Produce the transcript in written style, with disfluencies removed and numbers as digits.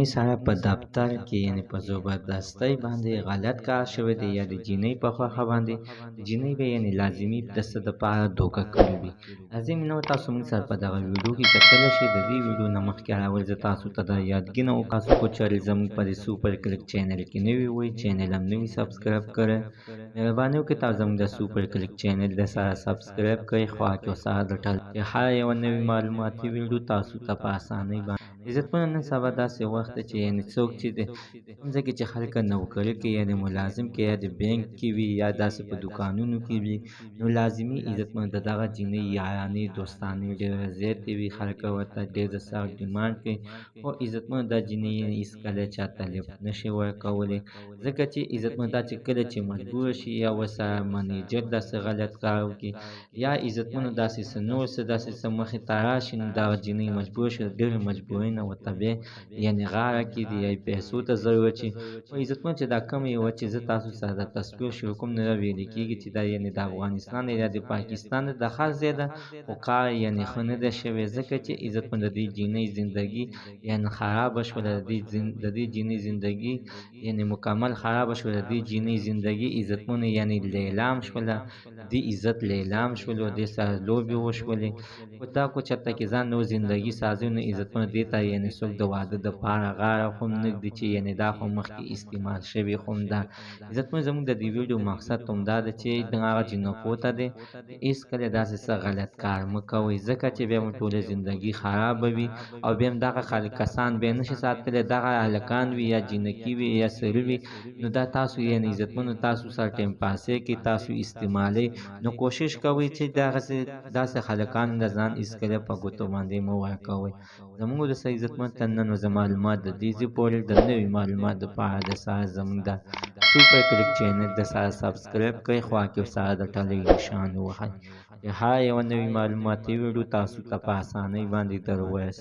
جینۍ سره په دفتر کې یعنې په زبردستۍ باندې غلط کار شوی دی یا د جینۍ په خوښه باندې د جینۍ به یعنې لازمي د څه دپاره دوکه کړې وي. راځئ مینوو تاسو موږ سره په دغه ویډیو کې کتلی شئ. د دې ویډیو نه مخکې راول زه تاسو ته دا یادګینه وکړم تاسو کو چېرې زموږ په دې سوپر کلیک چینل کې نوي وئ چینل هم نوي سبسکرایب کړی مهرباني وکړئ تاسو زموږ د سوپر کلیک چینل د سره سبسکرایب کړئ خوا کې سره د ټل چې هر یوه نوې معلوماتي ویډیو تاسو ته په اسانۍ باندې عزتمنو نن سبا داسې وخت دی چې یعنې څوک چې د کوم ځای کې چې خلک نوکري کوي یعنې ملازم کې یا د بینک کې وي یا داسې په دوکانونو کې وي نو لازمي عزتمنو د دغه جینۍ یارانې دوستانې ډېره زیاتې وي. خلک ورته ډېر د سخت ډیمانډ کوي خو عزتمنو دا جینۍ هېڅکله چاته لیفټ نشي ورکولی ځکه چې عزتمنو دا چې کله چې مجبوره شي یا ورسره منیجر داسې غلط کار وکړي یا عزتمنو داسې څه نور څه داسې څه مخې ته راشي نو دغه جینۍ مجبوره شي د ډېرې مجبورۍ نه ورته بیا یعنې غاړه کېږدي یا پیسو ته ضرورت شي. خو عزتمنو چې دا کومه یوه چې زه تاسو سره د تصویر شروع کوم نه ویلې کېږي چې دا یعنې د افغانستان یا د پاکستان د هر ځای ده خو کار یعنې ښه نه ده شوی ځکه چې عزتمنو د دې جینۍ زندګي یعنې خرابه شوله د دې جینۍ زندګي یعنې مکمل خرابه شوله د دې جینۍ زندګي عزتمنو یعنې لیلام شوله دې عزت لیلام شولو دې سره لوبې وشولې خو دا کو چېرته کې ځان نور زندګي سازي نو عزتمنو دې ته یعنې څوک د واده دپاره غاړه خو هم نه ږدي چې یعنې دا خو مخکې استعمال شوي خو هم ده. عزتمنو زموږ د دې ویډیو مقصد همدا ده چې دغه جینکو ته دی هېڅکله داسې څه غلط کار مه کوئ ځکه چې بیا مو ټوله زندګي خرابوي او بیا هم دغه کسان بیا نشي ساتلی دغه هلکان وي یا جینکي وي یا سړي وي نو دا تاسو یعنې عزتمنو تاسو سره ټایم پاسۍ کوي تاسو استعمالوئ نو کوشش کوئ چې داسې هلکانو د ځان هېڅکله په ګوتو باندې مه ورکوئ. زموږ وروسته عزتمنو ته نن ورځ معلومات د دې ځای پورې د نوي معلومات دپاره د سره زموږ د سوپر کلیک چینل د سره سبسکرایب کړئ خوا کې سره د ټلۍ نښان ووهئ چې هر یوه نوې معلوماتي ویډیو تاسو ته په اسانۍ باندې در ورسي.